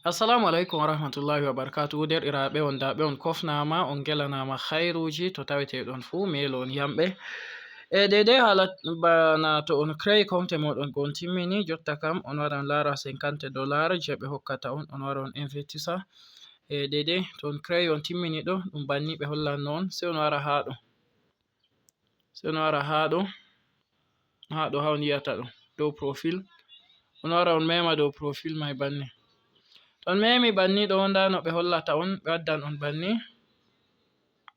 Assalamu alaikum wa rahmatullahi wa barakatuhu. Derɗiraaɓe on nda ɓe on kofnama on gelanama khairuji to taweteɗon fu melon yamɓe. Dedei hala bana to on creyi konte moɗon on timmini, jotta kam on waran lara $50 je ɓe hokkata on wara on investisa. Dedei to on creyi on timmini ɗo ɗum banni ɓe hollanno on, sei on wara ha ɗo, ha on yi'ata ɗo dow profil, on wara on mema dow profil mai banni. To on memi banni ɗo, nda no ɓe hollata on, ɓe waddan on banni.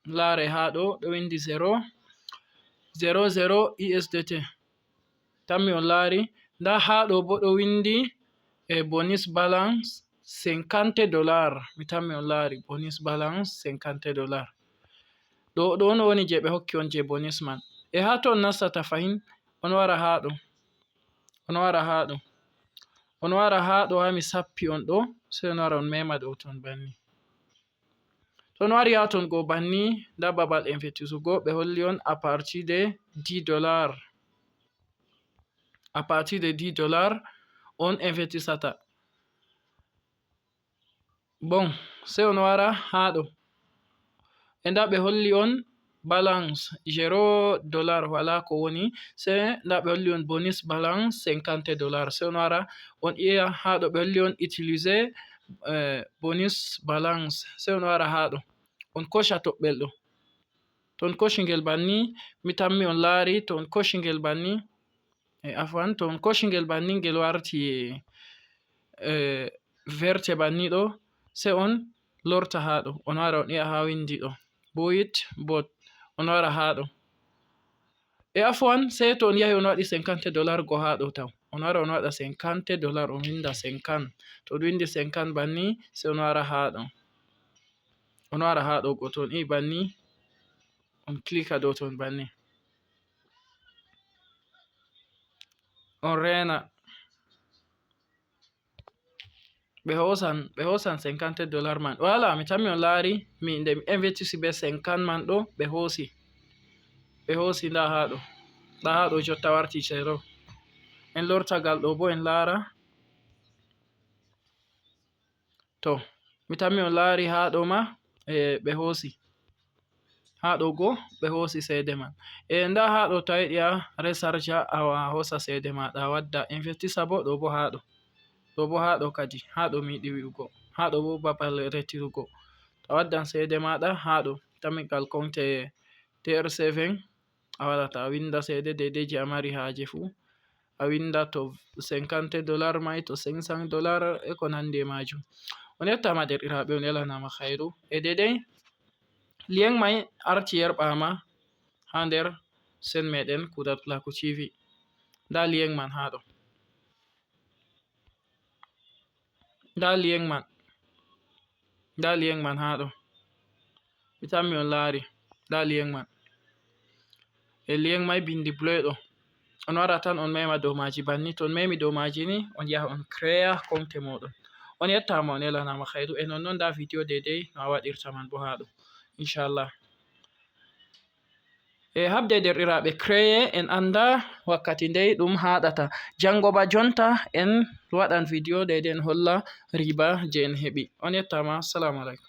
Lare ha ɗo windi 0.00 USDT tammi on lari. Nda ha ɗo bo ɗo windi bonus balance $50, mi tammi on lari bonus balance $50. Ɗo on woni je ɓe hokki on je bonus man. Ha to on nastata fahin, on wara ha ɗo, on wara ha ɗo ha mi sappi on ɗo, sai on wara on mema ɗo ton banni. To on wari ha ton go banni, nda babal investisugo ɓe holli on a partir de $10, a partir de $10 on investisata. Bon, sai on wara ha ɗo, nda ɓe holli on balance $0 wala ko woni, sai nda ɓe holli on bonus balance $50. sai on wara on iya ha ɗo ɓe holli on utiliser bonus balance, sai on wara ha ɗo on kosha toɓɓel ɗo. To on koshi ngel banni, mi tammi on lari, to on koshi ngel banni, to on koshi ngel banni ngel warti verte banni ɗo, sai on lorta ha ɗo, on wara on iya ha windi ɗo buit bot, on wara ha ɗo. Sai to on yahi on waɗi $50 go ha ɗo tam, on wara on waɗa $50, on winda 50. To on windi 50 banni, sai on wara ha ɗo, on wara ha ɗo go to on yi banni, on klika dow ton banni, on rena ɓe hosan $50 man. Wala, mi tammi on lari nde mi investisi be 50 man ɗo, ɓe hosi nda ha ɗo jotta warti 0. En lorta gal ɗo bo en lara. To mi tammi on lari ha ɗo ma ɓe hosi, ha ɗo go ɓe hosi cede man. Nda ha ɗo to a yiɗi a resarja a hosa cede maɗa a wadda investisa bo, ɗo bo ha ɗo kadi, ha ɗo mi yiɗi wi'ugo, ha ɗo bo babal retirugo, to a waddan cede maɗa ha ɗo tammi gal konte TR7 a waɗata a winda cede dedei je a mari haje fu, a winda to $50 mai, to $500 e ko nandi e majum. On yettama derɗiraɓe, on yalanama khairu. Dedei link mai arti yerɓama ha nder sen meɗen Kudatulaku TV. Nda link man ha ɗo, nda link man ha ɗo, mi tammi on lari, nda link man. Link mai bindi blue ɗo, on wara tan on mema dow maji banni. To on memi dow maji ni, on yaha on creya konte moɗon. On yettama, on yalanama khairu. Nonnon nda video dedei no a waɗirta man bo ha ɗo, inchallah. Habde derɗiraɓe creye en anda wakkati ndei ɗum haɗata. Jango ba jonta en waɗan video dedei en holla riba je en heɓi. On yettama, assalamu alaikum.